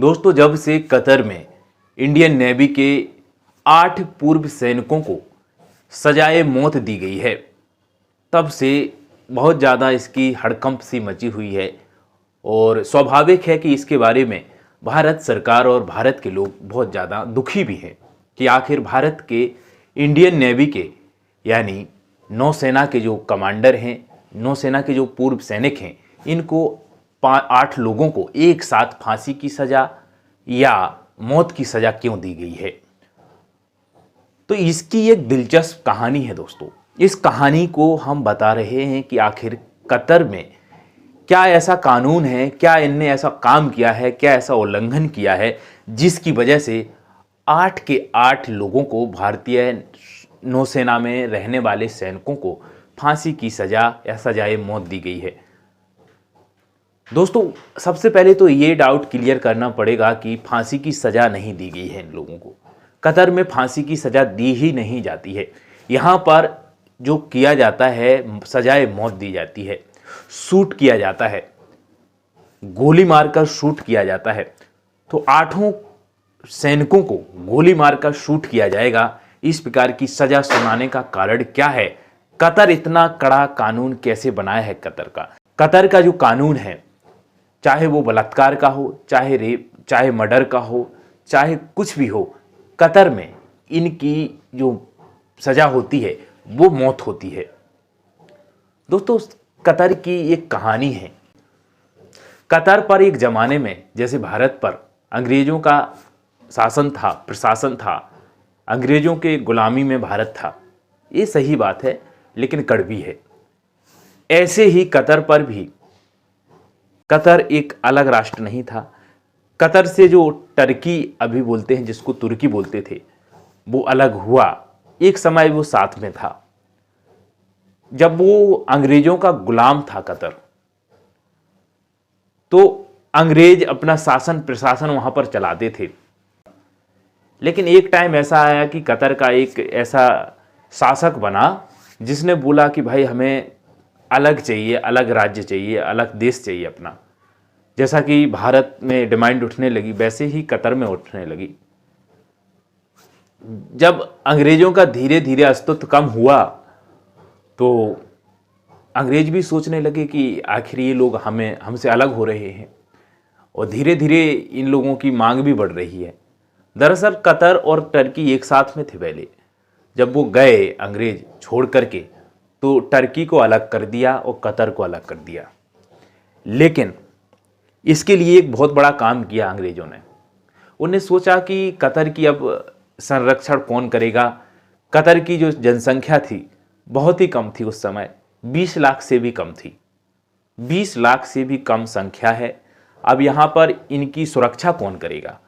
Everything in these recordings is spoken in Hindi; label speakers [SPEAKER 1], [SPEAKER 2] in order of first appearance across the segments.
[SPEAKER 1] दोस्तों, जब से कतर में इंडियन नेवी के 8 पूर्व सैनिकों को सजाए मौत दी गई है, तब से बहुत ज़्यादा इसकी हड़कंप सी मची हुई है। और स्वाभाविक है कि इसके बारे में भारत सरकार और भारत के लोग बहुत ज़्यादा दुखी भी हैं कि आखिर भारत के इंडियन नेवी के यानी नौसेना के जो कमांडर हैं, नौसेना के जो पूर्व सैनिक हैं, इनको 8 लोगों को एक साथ फांसी की सज़ा या मौत की सज़ा क्यों दी गई है। तो इसकी एक दिलचस्प कहानी है दोस्तों। इस कहानी को हम बता रहे हैं कि आखिर कतर में क्या ऐसा कानून है, क्या इनने ऐसा काम किया है, क्या ऐसा उल्लंघन किया है जिसकी वजह से 8 के 8 लोगों को, भारतीय नौसेना में रहने वाले सैनिकों को फांसी की सज़ा या सजाए मौत दी गई है। दोस्तों, सबसे पहले तो ये डाउट क्लियर करना पड़ेगा कि फांसी की सज़ा नहीं दी गई है इन लोगों को। कतर में फांसी की सज़ा दी ही नहीं जाती है। यहाँ पर जो किया जाता है, सजाए मौत दी जाती है, शूट किया जाता है, गोली मारकर शूट किया जाता है। तो 8 सैनिकों को गोली मारकर शूट किया जाएगा, इस प्रकार की सज़ा सुनाने का कारण क्या है? कतर इतना कड़ा कानून कैसे बनाया है कतर का जो कानून है, चाहे वो बलात्कार का हो, चाहे रेप, चाहे मर्डर का हो, चाहे कुछ भी हो, कतर में इनकी जो सज़ा होती है वो मौत होती है। दोस्तों, कतर की एक कहानी है। कतर पर एक ज़माने में जैसे भारत पर अंग्रेज़ों का शासन था, प्रशासन था, अंग्रेज़ों के गुलामी में भारत था, ये सही बात है, लेकिन कड़वी है। ऐसे ही कतर पर भी, कतर एक अलग राष्ट्र नहीं था। कतर से जो टर्की अभी बोलते हैं, जिसको तुर्की बोलते थे, वो अलग हुआ। एक समय वो साथ में था जब वो अंग्रेज़ों का गुलाम था कतर। तो अंग्रेज अपना शासन प्रशासन वहाँ पर चलाते थे। लेकिन एक टाइम ऐसा आया कि कतर का एक ऐसा शासक बना जिसने बोला कि भाई हमें अलग चाहिए, अलग राज्य चाहिए, अलग देश चाहिए अपना। जैसा कि भारत में डिमांड उठने लगी, वैसे ही कतर में उठने लगी। जब अंग्रेज़ों का धीरे धीरे अस्तित्व कम हुआ तो अंग्रेज भी सोचने लगे कि आखिर ये लोग हमसे अलग हो रहे हैं, और धीरे धीरे इन लोगों की मांग भी बढ़ रही है। दरअसल कतर और टर्की एक साथ में थे पहले। जब वो गए अंग्रेज छोड़ करके, तो टर्की को अलग कर दिया और कतर को अलग कर दिया। लेकिन इसके लिए एक बहुत बड़ा काम किया अंग्रेज़ों ने। उन्हें सोचा कि कतर की अब संरक्षण कौन करेगा। कतर की जो जनसंख्या थी बहुत ही कम थी उस समय, 20 लाख से भी कम थी। 20 लाख से भी कम संख्या है। अब यहाँ पर इनकी सुरक्षा कौन करेगा?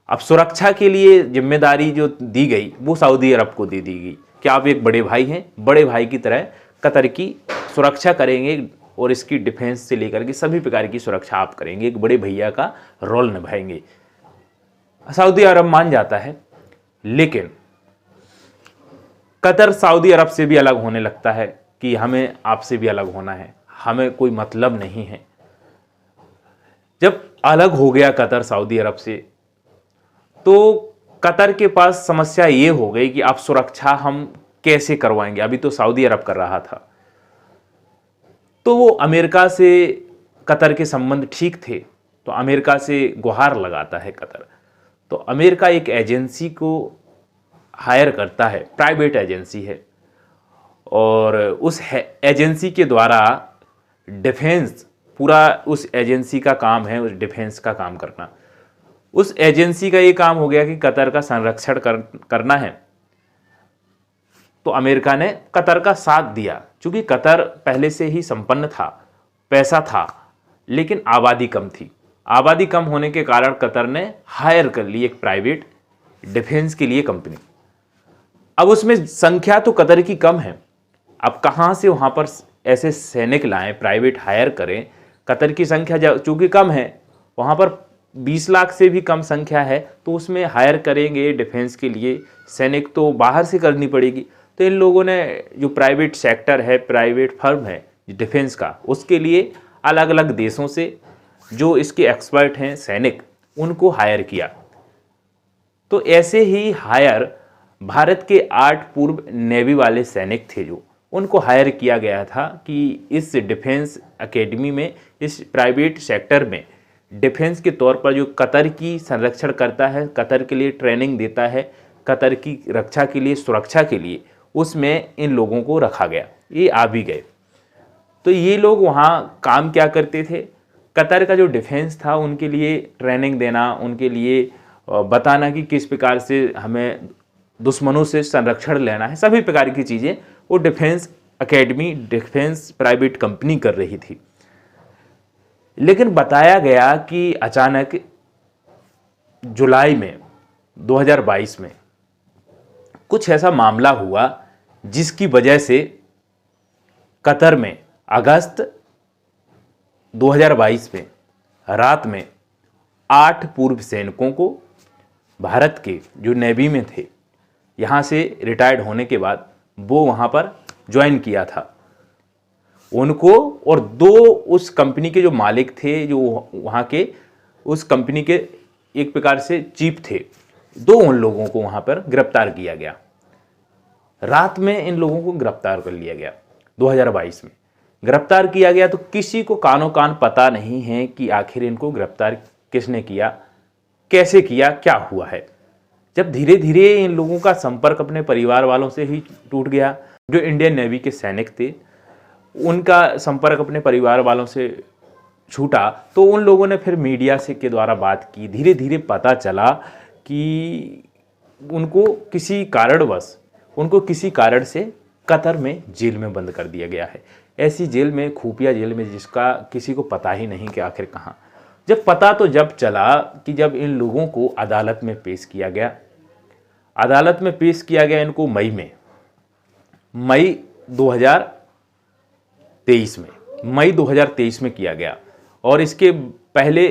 [SPEAKER 1] अब सुरक्षा के लिए जिम्मेदारी जो दी गई वो सऊदी अरब को दे दी गई कि आप एक बड़े भाई हैं, बड़े भाई की तरह कतर की सुरक्षा करेंगे और इसकी डिफेंस से लेकर के सभी प्रकार की सुरक्षा आप करेंगे, एक बड़े भैया का रोल निभाएंगे। सऊदी अरब मान जाता है, लेकिन कतर सऊदी अरब से भी अलग होने लगता है कि हमें आपसे भी अलग होना है, हमें कोई मतलब नहीं है। जब अलग हो गया कतर सऊदी अरब से, तो कतर के पास समस्या ये हो गई कि अब सुरक्षा हम कैसे करवाएंगे। अभी तो सऊदी अरब कर रहा था, तो वो अमेरिका से कतर के संबंध ठीक थे, तो अमेरिका से गुहार लगाता है कतर। तो अमेरिका एक एजेंसी को हायर करता है, प्राइवेट एजेंसी है, और उस एजेंसी के द्वारा डिफेंस, पूरा उस एजेंसी का काम है उस डिफेंस का काम करना। उस एजेंसी का ये काम हो गया कि कतर का संरक्षण करना है। तो अमेरिका ने कतर का साथ दिया, क्योंकि कतर पहले से ही संपन्न था, पैसा था, लेकिन आबादी कम थी। आबादी कम होने के कारण कतर ने हायर कर ली एक प्राइवेट डिफेंस के लिए कंपनी। अब उसमें संख्या तो कतर की कम है, अब कहाँ से वहाँ पर ऐसे सैनिक लाएं, प्राइवेट हायर करें? कतर की संख्या चूँकि कम है, वहाँ पर 20 लाख से भी कम संख्या है, तो उसमें हायर करेंगे डिफेंस के लिए सैनिक तो बाहर से करनी पड़ेगी। तो इन लोगों ने जो प्राइवेट सेक्टर है, प्राइवेट फर्म है डिफेंस का, उसके लिए अलग अलग देशों से जो इसके एक्सपर्ट हैं सैनिक, उनको हायर किया। तो ऐसे ही हायर भारत के 8 पूर्व नेवी वाले सैनिक थे जो उनको हायर किया गया था कि इस डिफेंस एकेडमी में, इस प्राइवेट सेक्टर में डिफेंस के तौर पर जो कतर की संरक्षण करता है, कतर के लिए ट्रेनिंग देता है, कतर की रक्षा के लिए, सुरक्षा के लिए, उसमें इन लोगों को रखा गया। ये आ भी गए। तो ये लोग वहाँ काम क्या करते थे, कतर का जो डिफेंस था उनके लिए ट्रेनिंग देना, उनके लिए बताना कि किस प्रकार से हमें दुश्मनों से संरक्षण लेना है, सभी प्रकार की चीज़ें वो defence academy, defence private company कर रही थी। लेकिन बताया गया कि अचानक जुलाई में 2022 में कुछ ऐसा मामला हुआ जिसकी वजह से कतर में अगस्त 2022 में रात में 8 पूर्व सैनिकों को भारत के जो नेवी में थे, यहाँ से रिटायर्ड होने के बाद वो वहाँ पर ज्वाइन किया था, उनको और 2 उस कंपनी के जो मालिक थे, जो वहाँ के उस कंपनी के एक प्रकार से चीफ थे, 2 उन लोगों को वहाँ पर गिरफ्तार किया गया। रात में इन लोगों को गिरफ्तार कर लिया गया। 2022 में गिरफ्तार किया गया। तो किसी को कानो कान पता नहीं है कि आखिर इनको गिरफ्तार किसने किया, कैसे किया, क्या हुआ है। जब धीरे धीरे इन लोगों का संपर्क अपने परिवार वालों से ही टूट गया, जो इंडियन नेवी के सैनिक थे उनका संपर्क अपने परिवार वालों से छूटा, तो उन लोगों ने फिर मीडिया से के द्वारा बात की। धीरे धीरे पता चला कि उनको किसी कारणवश, उनको किसी कारण से कतर में जेल में बंद कर दिया गया है। ऐसी जेल में, खुफिया जेल में, जिसका किसी को पता ही नहीं कि आखिर कहाँ। जब पता तो जब चला कि जब इन लोगों को अदालत में पेश किया गया। अदालत में पेश किया गया इनको मई 2023 में किया गया। और इसके पहले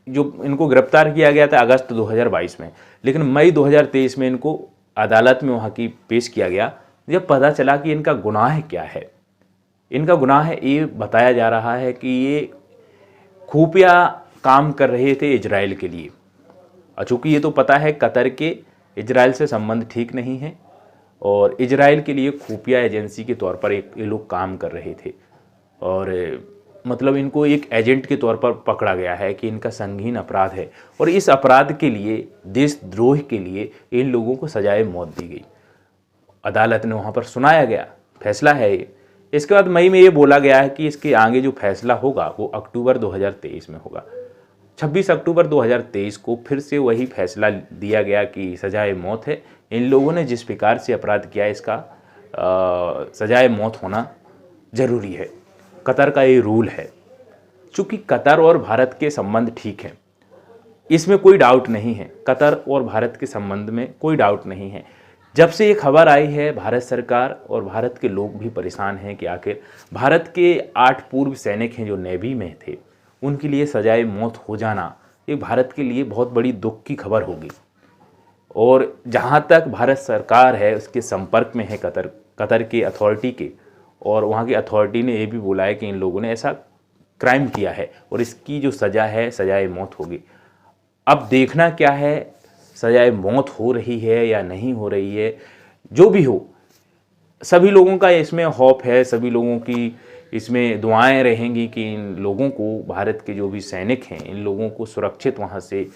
[SPEAKER 1] जो इनको गिरफ्तार किया गया था अगस्त 2022 में, लेकिन मई 2023 में इनको अदालत में वहाँ की पेश किया गया। जब पता चला कि इनका गुनाह क्या है, इनका गुनाह ये बताया जा रहा है कि ये खुफिया काम कर रहे थे इजराइल के लिए। चूँकि ये तो पता है कतर के इजराइल से संबंध ठीक नहीं है, और इजराइल के लिए खुफिया एजेंसी के तौर पर ये लोग काम कर रहे थे। और मतलब इनको एक एजेंट के तौर पर पकड़ा गया है कि इनका संगीन अपराध है, और इस अपराध के लिए, देशद्रोह के लिए इन लोगों को सजाए मौत दी गई। अदालत ने वहाँ पर सुनाया गया, फैसला है ये। इसके बाद मई में ये बोला गया है कि इसके आगे जो फैसला होगा वो अक्टूबर 2023 में होगा। 26 अक्टूबर 2023 को फिर से वही फैसला दिया गया कि सजाए मौत है। इन लोगों ने जिस प्रकार से अपराध किया, इसका सजाए मौत होना ज़रूरी है। कतर का ये रूल है। चूँकि कतर और भारत के संबंध ठीक हैं, इसमें कोई डाउट नहीं है। कतर और भारत के संबंध में कोई डाउट नहीं है। जब से ये खबर आई है, भारत सरकार और भारत के लोग भी परेशान हैं कि आखिर भारत के 8 पूर्व सैनिक हैं जो नेवी में थे, उनके लिए सजाए मौत हो जाना ये भारत के लिए बहुत बड़ी दुख की खबर होगी। और जहाँ तक भारत सरकार है उसके संपर्क में है कतर के अथॉरिटी के, और वहाँ की अथॉरिटी ने ये भी बोला है कि इन लोगों ने ऐसा क्राइम किया है और इसकी जो सज़ा है सजाए मौत होगी। अब देखना क्या है, सजाए मौत हो रही है या नहीं हो रही है। जो भी हो, सभी लोगों का इसमें होप है, सभी लोगों की इसमें दुआएं रहेंगी कि इन लोगों को, भारत के जो भी सैनिक हैं, इन लोगों को सुरक्षित वहाँ से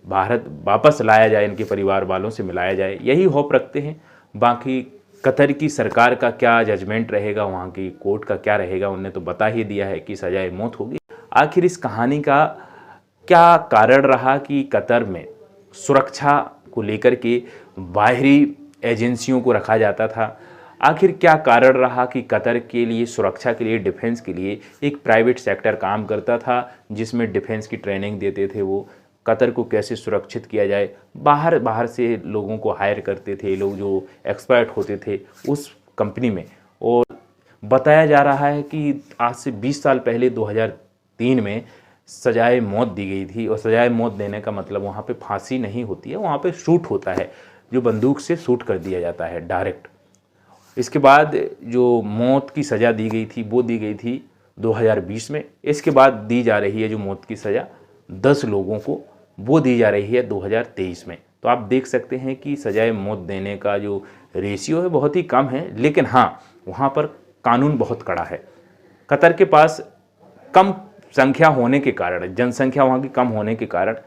[SPEAKER 1] भारत वापस लाया जाए, इनके परिवार वालों से मिलाया जाए, यही होप रखते हैं। बाकी कतर की सरकार का क्या जजमेंट रहेगा, वहाँ की कोर्ट का क्या रहेगा, उन्होंने तो बता ही दिया है कि सजाए मौत होगी। आखिर इस कहानी का क्या कारण रहा कि कतर में सुरक्षा को लेकर के बाहरी एजेंसियों को रखा जाता था? आखिर क्या कारण रहा कि कतर के लिए, सुरक्षा के लिए, डिफेंस के लिए एक प्राइवेट सेक्टर काम करता था जिसमें डिफेंस की ट्रेनिंग देते थे? वो कतर को कैसे सुरक्षित किया जाए, बाहर से लोगों को हायर करते थे, लोग जो एक्सपर्ट होते थे उस कंपनी में। और बताया जा रहा है कि आज से 20 साल पहले 2003 में सजाए मौत दी गई थी। और सजाए मौत देने का मतलब वहाँ पे फांसी नहीं होती है, वहाँ पे शूट होता है, जो बंदूक से शूट कर दिया जाता है डायरेक्ट। इसके बाद जो मौत की सज़ा दी गई थी वो दी गई थी 2020 में। इसके बाद दी जा रही है जो मौत की सज़ा 10 लोगों को वो दी जा रही है 2023 में। तो आप देख सकते हैं कि सजाए मौत देने का जो रेशियो है बहुत ही कम है, लेकिन हाँ, वहाँ पर कानून बहुत कड़ा है। कतर के पास कम संख्या होने के कारण, जनसंख्या वहाँ की कम होने के कारण,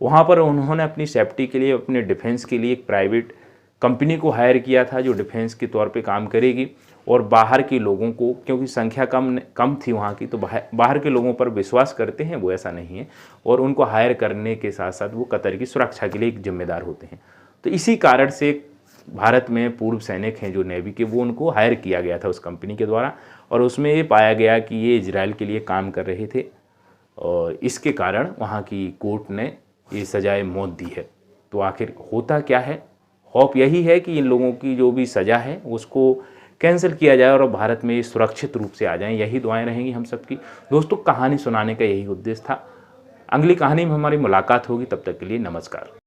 [SPEAKER 1] वहाँ पर उन्होंने अपनी सेफ्टी के लिए, अपने डिफेंस के लिए एक प्राइवेट कंपनी को हायर किया था जो डिफेंस के तौर पे काम करेगी, और बाहर के लोगों को, क्योंकि संख्या कम थी वहाँ की, तो बाहर के लोगों पर विश्वास करते हैं वो, ऐसा नहीं है, और उनको हायर करने के साथ साथ वो कतर की सुरक्षा के लिए एक जिम्मेदार होते हैं। तो इसी कारण से भारत में पूर्व सैनिक हैं जो नेवी के, वो उनको हायर किया गया था उस कंपनी के द्वारा, और उसमें ये पाया गया कि ये इजराइल के लिए काम कर रहे थे, और इसके कारण वहाँ की कोर्ट ने ये सजाए मौत दी है। तो आखिर होता क्या है? होप यही है कि इन लोगों की जो भी सज़ा है उसको कैंसिल किया जाए और भारत में सुरक्षित रूप से आ जाएं। यही दुआएं रहेंगी हम सबकी। दोस्तों, कहानी सुनाने का यही उद्देश्य था। अगली कहानी में हमारी मुलाकात होगी, तब तक के लिए नमस्कार।